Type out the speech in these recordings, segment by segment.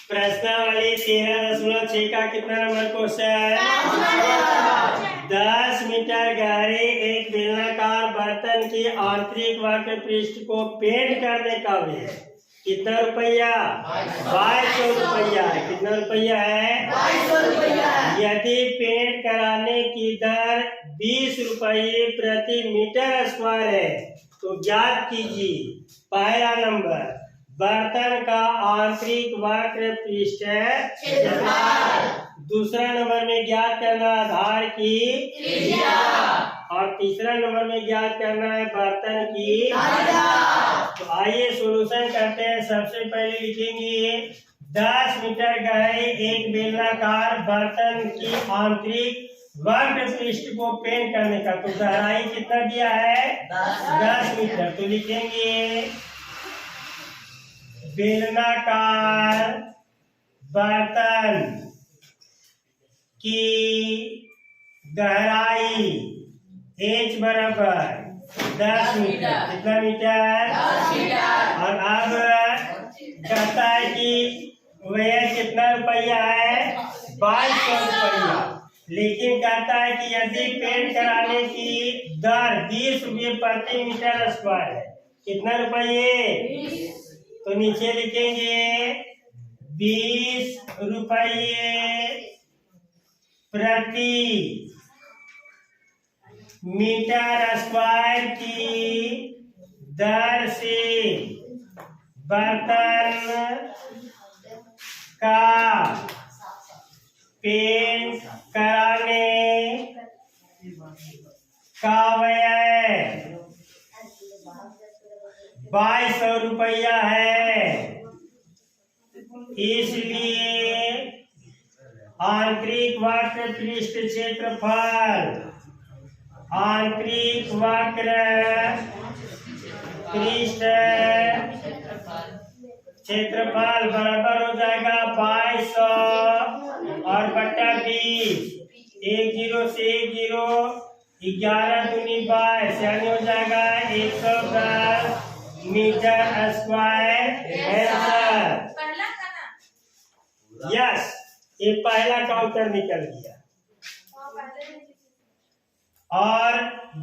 प्रश्नावली 13.6 का कितना नंबर क्वेश्चन? 10 मीटर गहरे एक बेलनाकार बर्तन की आंतरिक वक्र पृष्ठ को पेंट करने का व्यय कितना रुपया? 2200 रुपया। कितना रुपया है? 2200 रुपया। यदि पेंट कराने की दर 20 रुपये प्रति मीटर स्क्वायर है तो ज्ञात कीजिए। पहला नंबर, बर्तन का आंतरिक वक्र पृष्ठ क्षेत्रफल। दूसरा नंबर में ज्ञात करना आधार की त्रिज्या और तीसरा नंबर में ज्ञात करना है बर्तन की धारिता। तो आइए सॉल्यूशन करते हैं। सबसे पहले लिखेंगे 10 मीटर गहरे एक बेलनाकार बर्तन की आंतरिक वक्र पृष्ठ को पेंट करने का, तो गहराई कितना दिया है? 10 मीटर। तो लिखेंगे बेलनाकार बर्तन की गहराई h बराबर 10 मीटर। कितना मीटर? 10 मीटर। और अब कहता है कि वह कितना रुपया है? 2200 रुपया। लेकिन कहता है कि यदि पेंट कराने की दर 20 रुपये प्रति मीटर स्क्वायर है, कितना रुपये? तो नीचे लिखेंगे 20 रुपये प्रति मीटर स्क्वायर की दर से बर्तन का पेंट कराने का व्यय 2200 रुपया है। इसलिए आंतरिक वक्र पृष्ठ क्षेत्रफल, आंतरिक वक्र पृष्ठ क्षेत्रफल बराबर हो जाएगा 2200 और बट्टा 20। 1 0 से 1 0, 11 दूनी 22, यानी हो जाएगा 110 मीटर स्क्वायर आंसर। यस, ये पहला का उत्तर निकल गया। और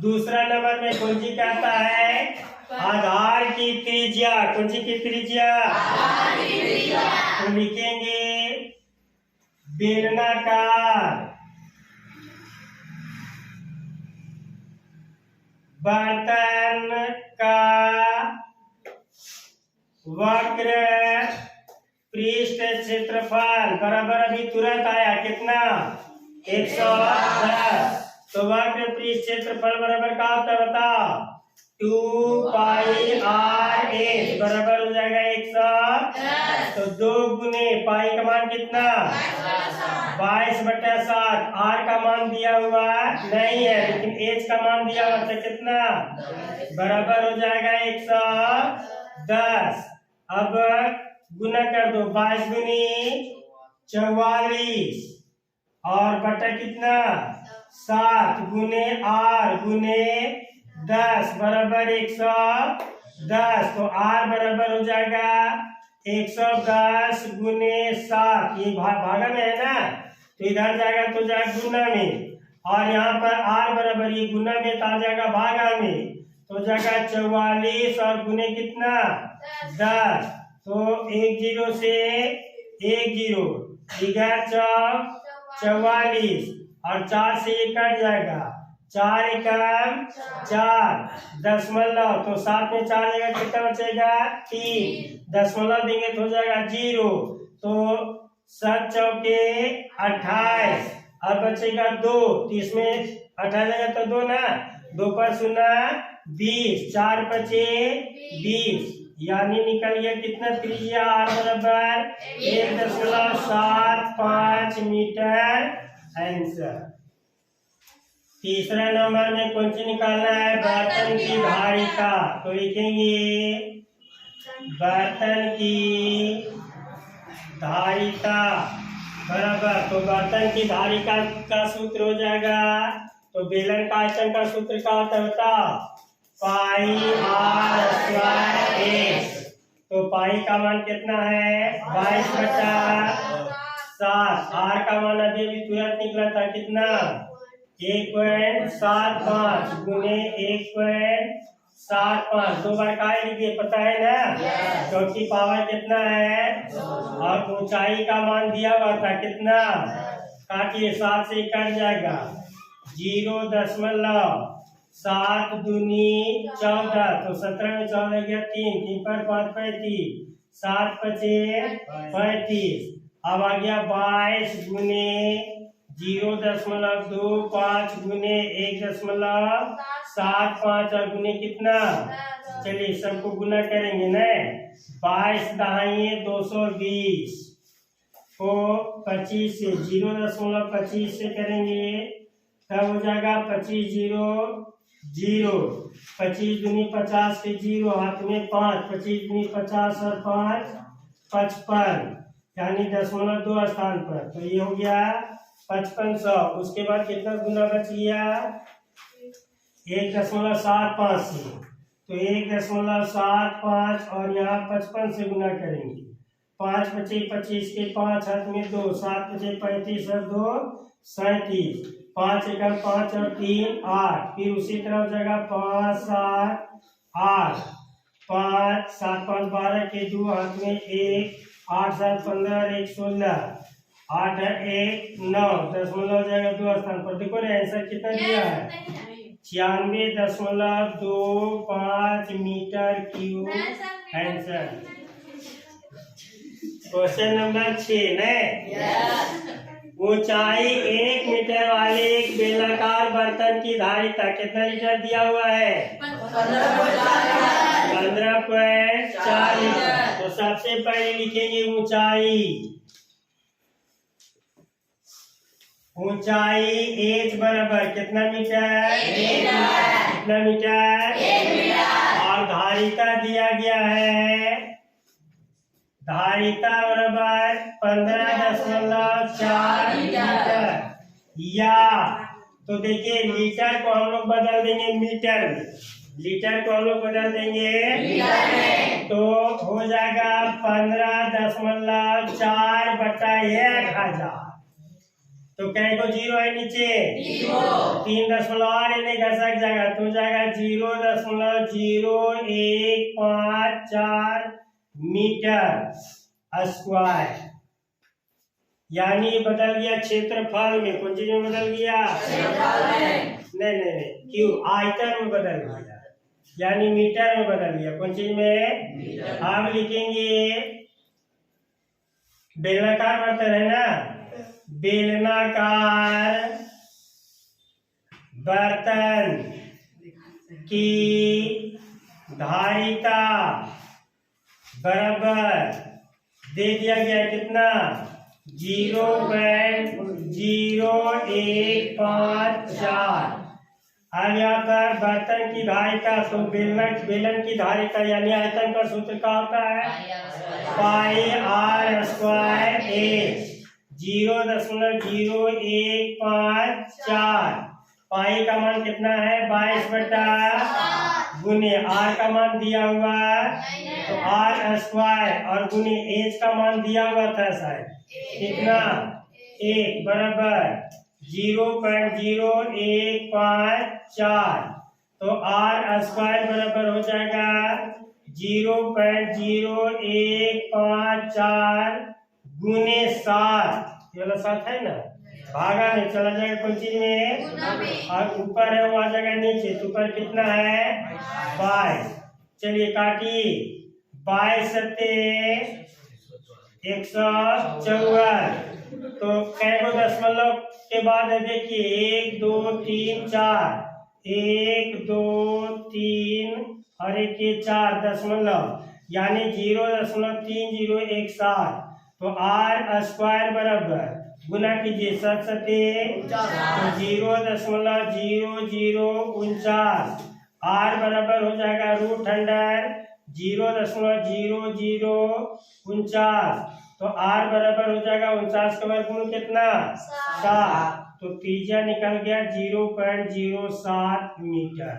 दूसरा नंबर में कौन सी कहता है? आधार की त्रिज्या। कौन सी की त्रिज्या? तो लिखेंगे बेलनाकार बर्तन का वक्र पृष्ठ क्षेत्रफल बराबर, अभी तुरंत आया कितना? 110। तो वक्र पृष्ठ क्षेत्रफल बराबर क्या होता है बताओ? 2 पाई आर एच बराबर हो जाएगा 110। तो 2 गुने पाई का मान कितना? 22/7। आर का मान दिया हुआ नहीं है, लेकिन एच का मान दिया हुआ था कितना? बराबर हो जाएगा 110। अब गुना कर दो, 22 गुनी 44 और बटा कितना? 7 गुने आर गुने 10 बराबर 110। तो आर बराबर हो जाएगा 110 गुने 7। ये भागा में है ना, तो इधर जाएगा तो जाएगा गुना में, और यहाँ पर आर बराबर ये गुना में तो आ जाएगा भागा में, तो जाएगा 44 और गुने कितना? 10। तो 1 0 से 1 0, 11 44 और 4 से 1 कट जाएगा, 4 एकम 4 दशमलव, तो 7 में 4 जगह कितना बचेगा? 3 दशमलव देंगे तो हो जाएगा 0। तो 7 चौके 28 और बचेगा 2, तो इसमें 28 जगह तो 2 ना, 2 पर 0 20, 4 बचे 20, यानी निकल गया कितना? त्रिज्या आर बराबर 1.75 मीटर आंसर। तीसरा नंबर में कौन सी निकालना है? बर्तन की धारिता। तो लिखेंगे बर्तन की धारिता बराबर, तो बर्तन की धारिता का सूत्र हो जाएगा, तो बेलन का आयतन का सूत्र क्या होता है? पाई आर स्क्वायर एच तो पाई का मान कितना है 22/7। आर का मान अभी अभी तुरंत निकला था कितना 1.75 गुने 1.75 दो बार का लिखिए पता है ना क्योंकि पावर कितना है और ऊंचाई का मान दिया हुआ था कितना काटिए 7 से कट जाएगा 0.7 दूनी 14 तो 17 में 14 गया 3 3 पर 5 35 7 5 35 अब आ गया 22 गुने 0.25 गुने 1.75 और गुने कितना चलिए सबको गुना करेंगे ना 22 दहाइए 220 को 25 से 0.25 से करेंगे तब हो जाएगा 25 0 0 25 दूनी 50 के 0 हाथ में 5 25 दूनी 50 और 5 55 यानी 0.2 स्थान पर तो ये हो गया 5500। उसके बाद कितना गुना बच गया 1.75 से तो 1.75 और यहाँ 55 से गुना करेंगे 5 25 25 के 5 हाथ में 2 7 25 35 और 2 37 5 एकम 5 और 3 8 फिर उसी तरह जगह 5 7 8 5 7 5 12 के 2 हाथ में 1 8 7 15 और 1 16 8 1 9 दशमलव जाएगा 2 स्थान पर देखो ना आंसर कितना दिया है 96.25 metre cube answer. Question number 6 ने ऊंचाई 1 मीटर वाले एक बेलनाकार बर्तन की धारिता कितना लीटर दिया हुआ है 15.4 लीटर। तो सबसे पहले लिखेंगे ऊंचाई h बराबर कितना मीटर कितना मीटर और धारिता दिया गया है धारिता बराबर 15.4 लीटर या तो देखिए लीटर को हम लोग बदल देंगे मीटर में लीटर को हम लोग बदल देंगे तो हो जाएगा 15.4/1000 तो कहीं को 0 है नीचे 3 इन्हें घसक जाएगा तो जाएगा 0.0154 मीटर स्क्वायर यानी बदल गया क्षेत्रफल में कौन चीज में बदल गया नहीं क्यों आयतन में बदल गया यानी मीटर में बदल गया कौन चीज में अब लिखेंगे बेलनाकार बर्तन है ना बेलनाकार बर्तन की धारिता बराबर दे दिया गया कितना 0.0154। अब यहाँ पर बर्तन की धारिता तो बेलन की धारिता यानी आयतन का सूत्र क्या होता है पाई r स्क्वायर h 0.0154 पाई का मान कितना है 22 गुने r का मान दिया हुआ तो r स्क्वायर और गुने h का मान दिया हुआ था शायद कितना 1 बराबर 0.0154 तो r स्क्वायर बराबर हो जाएगा 0.0154 गुने 7 ये वाला 7 है ना भागा में चला जाएगा कौन चीज में और ऊपर है वो आ जाएगा नीचे तो ऊपर कितना है 22 चलिए काटिए 22 सत्ते 154 तो कैगो दशमलव के बाद है देखिए 1 2 3 4 1 2 3 और 1 के 4 दशमलव यानी 0.3017 तो r स्क्वायर बराबर गुना कीजिए 7 सत्ते तो 0.0049 r बराबर हो जाएगा √0.0049 तो r बराबर हो जाएगा 49 का वर्गमूल कितना 7 तो त्रिज्या निकल गया 0.07 मीटर।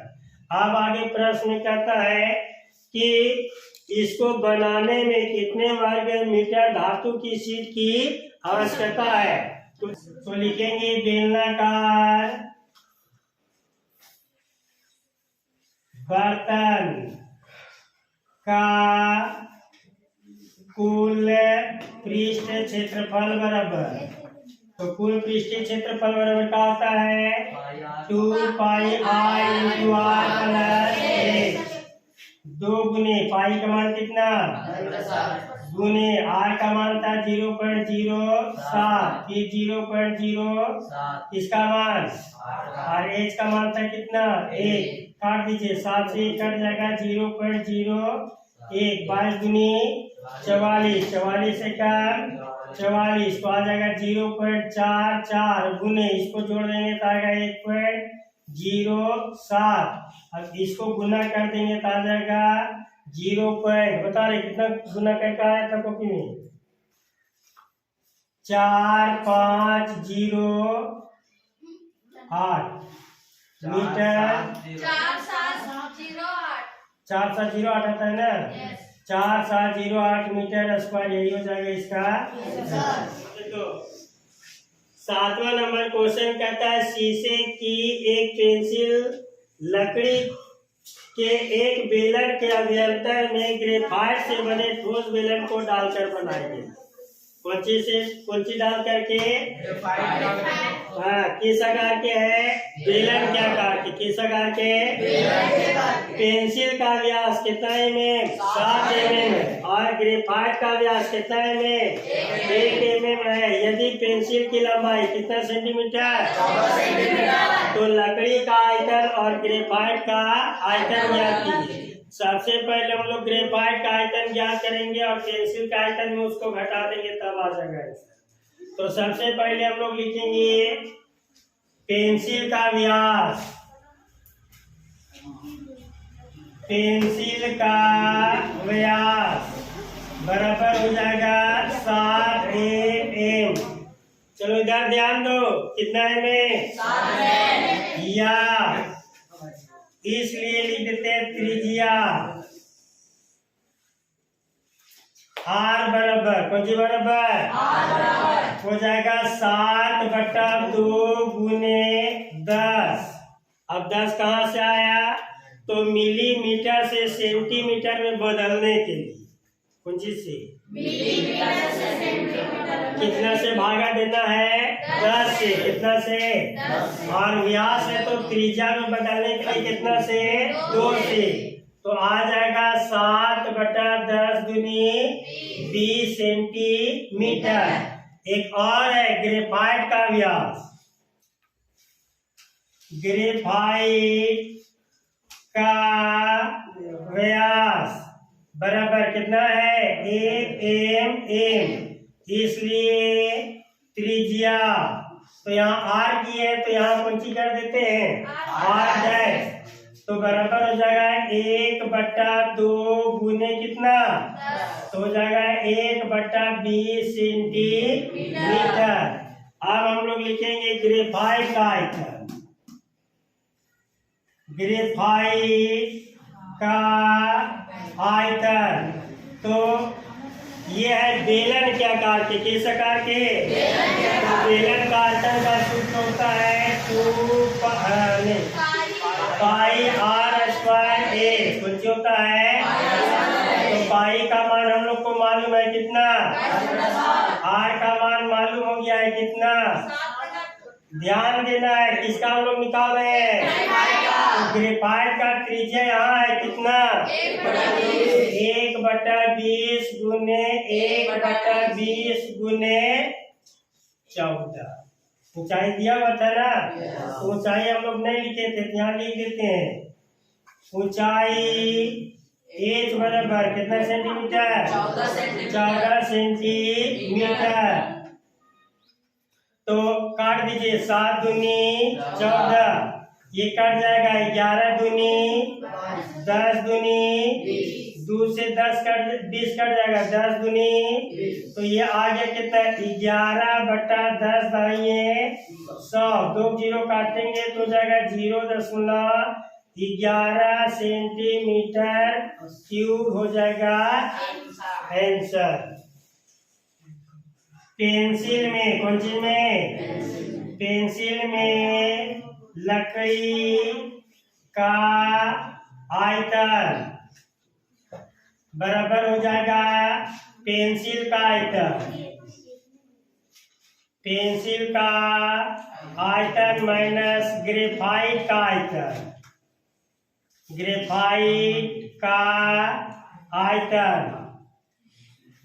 अब आगे प्रश्न कहता है कि इसको बनाने में कितने वर्ग मीटर धातु की शीट की आवश्यकता है। तो लिखेंगे बेलनाकार बर्तन का कुल पृष्ठ क्षेत्रफल बराबर, तो कुल पृष्ठीय क्षेत्रफल बराबर क्या होता है 2 पाई आर इंटू आर प्लस 1। 2 गुने पाई का मान कितना गुने आर का मान था 0.07, फिर 0.0 इसका मान और एच का मान था कितना 1। काट दीजिए, 7 से 1 कट जाएगा 0.01। 22 गुनी 44, 44 से कम 44 तो आ जाएगा 0.44 गुने इसको जोड़ देंगे तो आएगा 1.07। अब इसको गुना कर देंगे तो आ जाएगा 0 पॉइंट, बता रहे कितना गुना करके आया था कॉपी में 4508 मीटर 4708 आता है ना 4708 मीटर स्क्वायर, यही हो जाएगा इसका। तो 7वां नंबर क्वेश्चन कहता है शीशे की एक पेंसिल लकड़ी के एक बेलन के अभ्यंतर में ग्रेफाइट से बने ठोस बेलन को डालकर बनाएंगे। कौन सी डाल करके हाँ किस आकार के है बेलन के आकार के, किस आकार के पेंसिल का व्यास कितना mm 7 mm और ग्रेफाइट का व्यास कितना mm 1 mm है। यदि पेंसिल की लंबाई कितना सेंटीमीटर तो लकड़ी का आयतन और ग्रेफाइट का आयतन ज्ञात कीजिए। सबसे पहले हम लोग ग्रेफाइट का आयतन ज्ञात करेंगे और पेंसिल का आयतन में उसको घटा देंगे तब आ जाएगा। तो सबसे पहले हम लोग लिखेंगे पेंसिल का व्यास, पेंसिल का व्यास बराबर हो जाएगा 7 mm। चलो इधर ध्यान दो कितना है या इसलिए लिख देते हैं त्रिज्या आर बराबर कौन सी बराबर हो जाएगा 7/2 गुने 10। अब 10 कहाँ से आया तो मिलीमीटर से सेंटीमीटर में बदलने के लिए कौन चीज से कितना से भागा देना है 10 से, कितना से 10। और व्यास है तो त्रिज्या में बदलने के लिए कितना से 2 से, तो आ जाएगा 7/10 दूनी 20 सेंटीमीटर। एक और है ग्रेफाइट का व्यास, ग्रेफाइट का व्यास बराबर कितना है 1 mm, इसलिए त्रिज्या तो यहाँ आर की है तो यहाँ कौन सी कर देते हैं आर डैश, तो बराबर हो जाएगा 1/2 गुने कितना तो हो जाएगा 1/20 सेंटीमीटर। अब हम लोग लिखेंगे ग्रेफाइट का आयतन, ग्रेफाइट का आयतन तो ये है बेलन के आकार के, किस आकार के तो बेलन का आयतन का सूत्र होता है 2 पाई आर स्क्वायर ए, कुछ होता है तो पाई का मान हम लोग को मालूम है कितना, आर का मान मालूम हो गया है कितना, ध्यान देना है किसका हम लोग निकाल रहे हैं तो ग्रेफाइट का त्रिज्या यहाँ है कितना 1/20 गुने 1/20 गुने 14। ऊंचाई दिया हुआ था ना, ऊंचाई हम लोग नहीं लिखे थे, यहाँ लिख देते हैं ऊंचाई एच बराबर कितना सेंटीमीटर 14 सेंटीमीटर। तो काट दीजिए 7 दूनी 14, ये कट जाएगा 11 दूनी 10 दूनी 2 से 10 कट 20 कट जाएगा 10 दूनी, तो ये आगे कितना 11/10 दाइए 100, 2 जीरो काटेंगे तो जाएगा 0.1 11 सेंटीमीटर क्यूब हो जाएगा आंसर। पेंसिल में, कौन चीज में? पेंसिल में लकड़ी का आयतन बराबर हो जाएगा पेंसिल का आयतन। पेंसिल का आयतन माइनस ग्रेफाइट का आयतन। ग्रेफाइट का आयतन,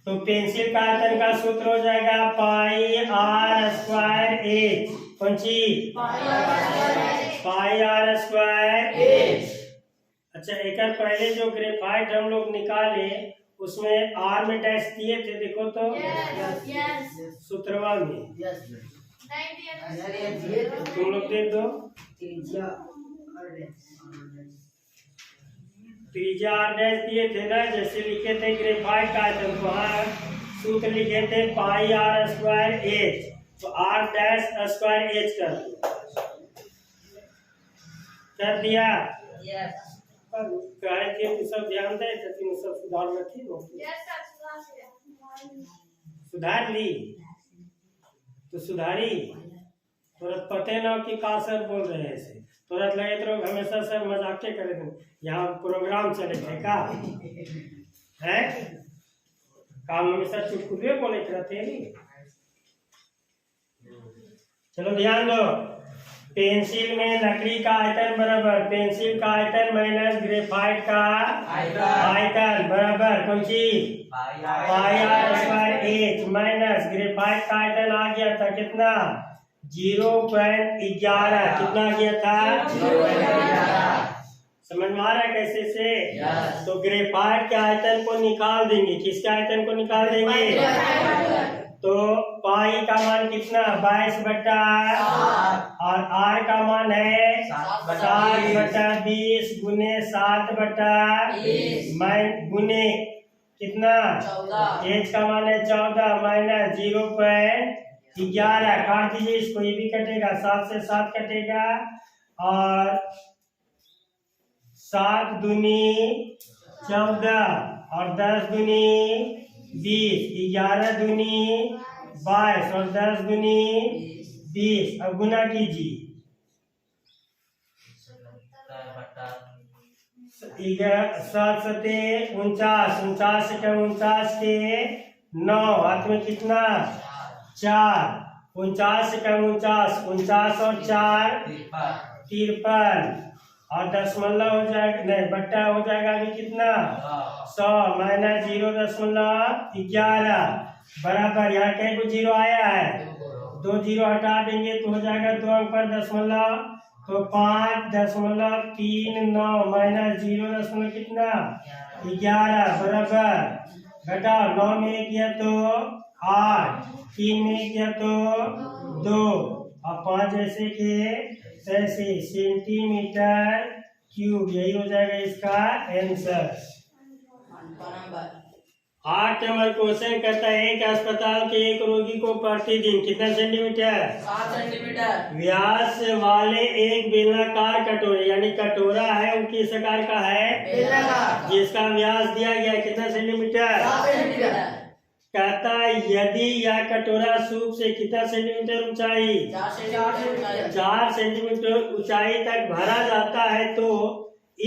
तो पेंसिल का आयतन का सूत्र हो जाएगा पाई आर स्क्वायर एच। कौन सी? Pi are square H. अच्छा, एक पहले जो ग्रेफाइट हम लोग निकाले उसमें आर में डैश दिए थे, देखो तो सूत्रवा में तुम लोग देख दो। त्रिज्या आर डैश दिए थे ना, जैसे लिखे थे ग्रेफाइट का आयतन, वहाँ सूत्र लिखे थे पाई आर स्क्वायर एच, तो आर डैश स्क्वायर एच कर दिया। कहे थे तू सब ध्यान दे, तो सब सुधार में थी लो। सुधार ली तो सुधारी, तुरंत पते ना कि का सर बोल रहे हैं ऐसे, तुरंत लगे तो हमेशा सर मजाके करे थे। यहाँ प्रोग्राम चले थे का है, काम हमेशा चुटकुले बोले रहते हैं। चलो ध्यान दो, पेंसिल में लकड़ी का आयतन बराबर पेंसिल का आयतन माइनस ग्रेफाइट का आयतन बराबर कौन सी? Pi are square h minus graphite का आयतन आ गया था कितना? 0.11। कितना आ गया था? 0.11। समझ में आ रहा है कैसे से? तो ग्रेफाइट के आयतन को निकाल देंगे। किसके आयतन को निकाल देंगे? तो पाई का मान कितना? 22/8 और आर का मान है 7/20 गुने 7/20 गुने कितना? एच का मान है 14 माइनस 0.11। काट दीजिए इसको, ये भी कटेगा, 7 से 7 कटेगा और 7 दूनी 14 और 10 दूनी 20, 11 दूनी 22 और 10 दूनी 20। अब गुना कीजिए, 7 सते 49, 49 के 49 के 9, हाथ में कितना? 4, 49 के 49, 49 और 4 53 और दशमलव हो जाएगा, नहीं बट्टा हो जाएगा अभी कितना? 100 माइनस 0.11 बराबर, यहाँ कहीं को जीरो आया है, 2 जीरो हटा देंगे तो हो जाएगा 2 अंक पर दशमलव, तो 5.39 माइनस 0 कितना? 11 बराबर घटाओ, 9 में 1 किया तो 8, 3 में 1 किया तो 2 और 5 जैसे के तैसे सेंटीमीटर क्यूब। यही हो जाएगा इसका आंसर। 8 नंबर क्वेश्चन कहता है एक अस्पताल के एक रोगी को प्रतिदिन कितना सेंटीमीटर? 7 सेंटीमीटर व्यास वाले एक बेलनाकार कटोरे, यानी कटोरा है वो किस आकार का है? बेलनाकार, जिसका व्यास दिया गया है कितना सेंटीमीटर? 7 सेंटीमीटर। कहता है यदि यह कटोरा सूप से कितना सेंटीमीटर ऊंचाई? 4 सेंटीमीटर ऊंचाई तक भरा जाता है, तो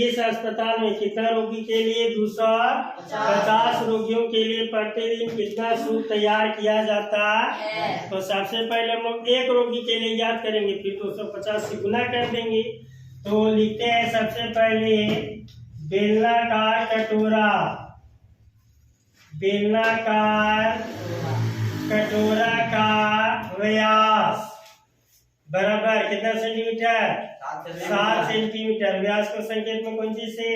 इस अस्पताल में कितना रोगी के लिए? 250 रोगियों के लिए प्रतिदिन कितना सूप तैयार किया जाता है? तो सबसे पहले हम लोग एक रोगी के लिए याद करेंगे, फिर 250 से गुना कर देंगे। तो लिखते हैं सबसे पहले बेलनाकार कटोरा, बेलनाकार कटोरा का व्यास बराबर कितना सेंटीमीटर? 7 सेंटीमीटर। व्यास को संकेत में कौन चीज से?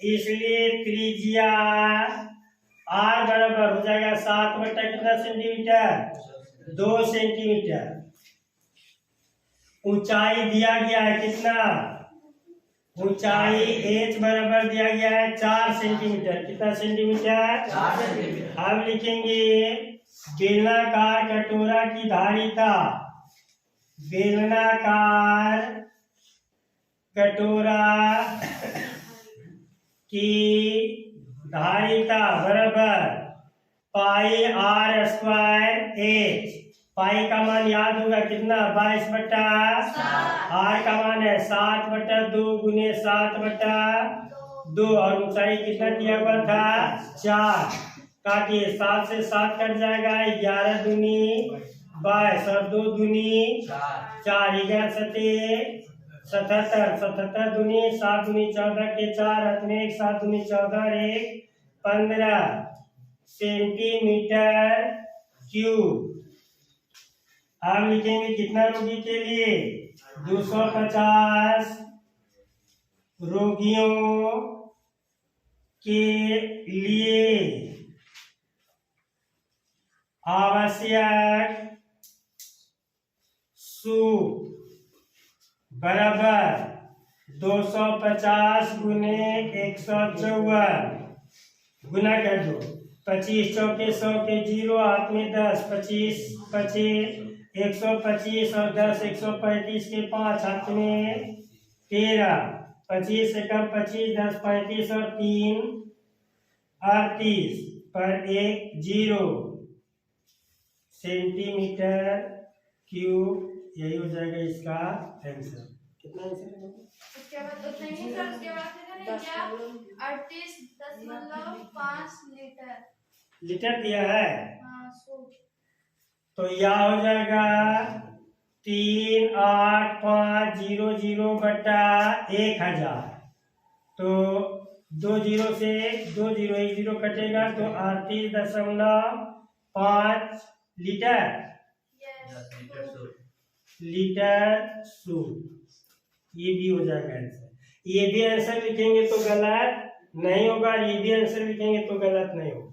इसलिए त्रिज्या आर बराबर हो जाएगा 7 बटा कितना सेंटीमीटर? 2 सेंटीमीटर। ऊंचाई दिया गया है कितना? ऊंचाई h बराबर दिया गया है 4 सेंटीमीटर। कितना सेंटीमीटर? 4 सेंटीमीटर। अब लिखेंगे बेलनाकार कटोरा की धारिता, बेलनाकार कटोरा की धारिता बराबर पाई आर स्क्वायर एच। पाई का मान याद होगा कितना, 22/7। आर का मान है 7/2 गुने 7/2 और ऊंचाई कितना दिया हुआ था 4। काटिए, 7 से 7 कट जाएगा, 11 दूनी 22 और 2 दूनी 4, 11 सते 77, 77 दूनी 7 दूनी 14 के 4 हाथ में 1, 7 दूनी 14 और 1 15 सेंटीमीटर क्यूब। अब लिखेंगे कितना रोगी के लिए, 250 रोगियों के लिए आवश्यक सूप बराबर 250 गुने 154 गुना कर दो। 25 चौके 100 के 0 हाथ में 10, 25 25 125 और 10 135 के 5 हाथ में 13, 25 से कम 25 10 35 और 3 38 पर 1 0 सेंटीमीटर क्यूब। यही हो जाएगा इसका आंसर। कितना आंसर है? उसके बाद उतना ही सर, उसके बाद कितना क्या 38.5 लीटर लीटर दिया है, हाँ सूप। तो यह हो जाएगा 38500 बटा 1000। तो 2 0 से 2 0 1 0 कटेगा तो 38.5 लीटर लीटर सूप। ये भी हो जाएगा आंसर। ये भी आंसर लिखेंगे तो गलत नहीं होगा, ये भी आंसर लिखेंगे तो गलत नहीं होगा।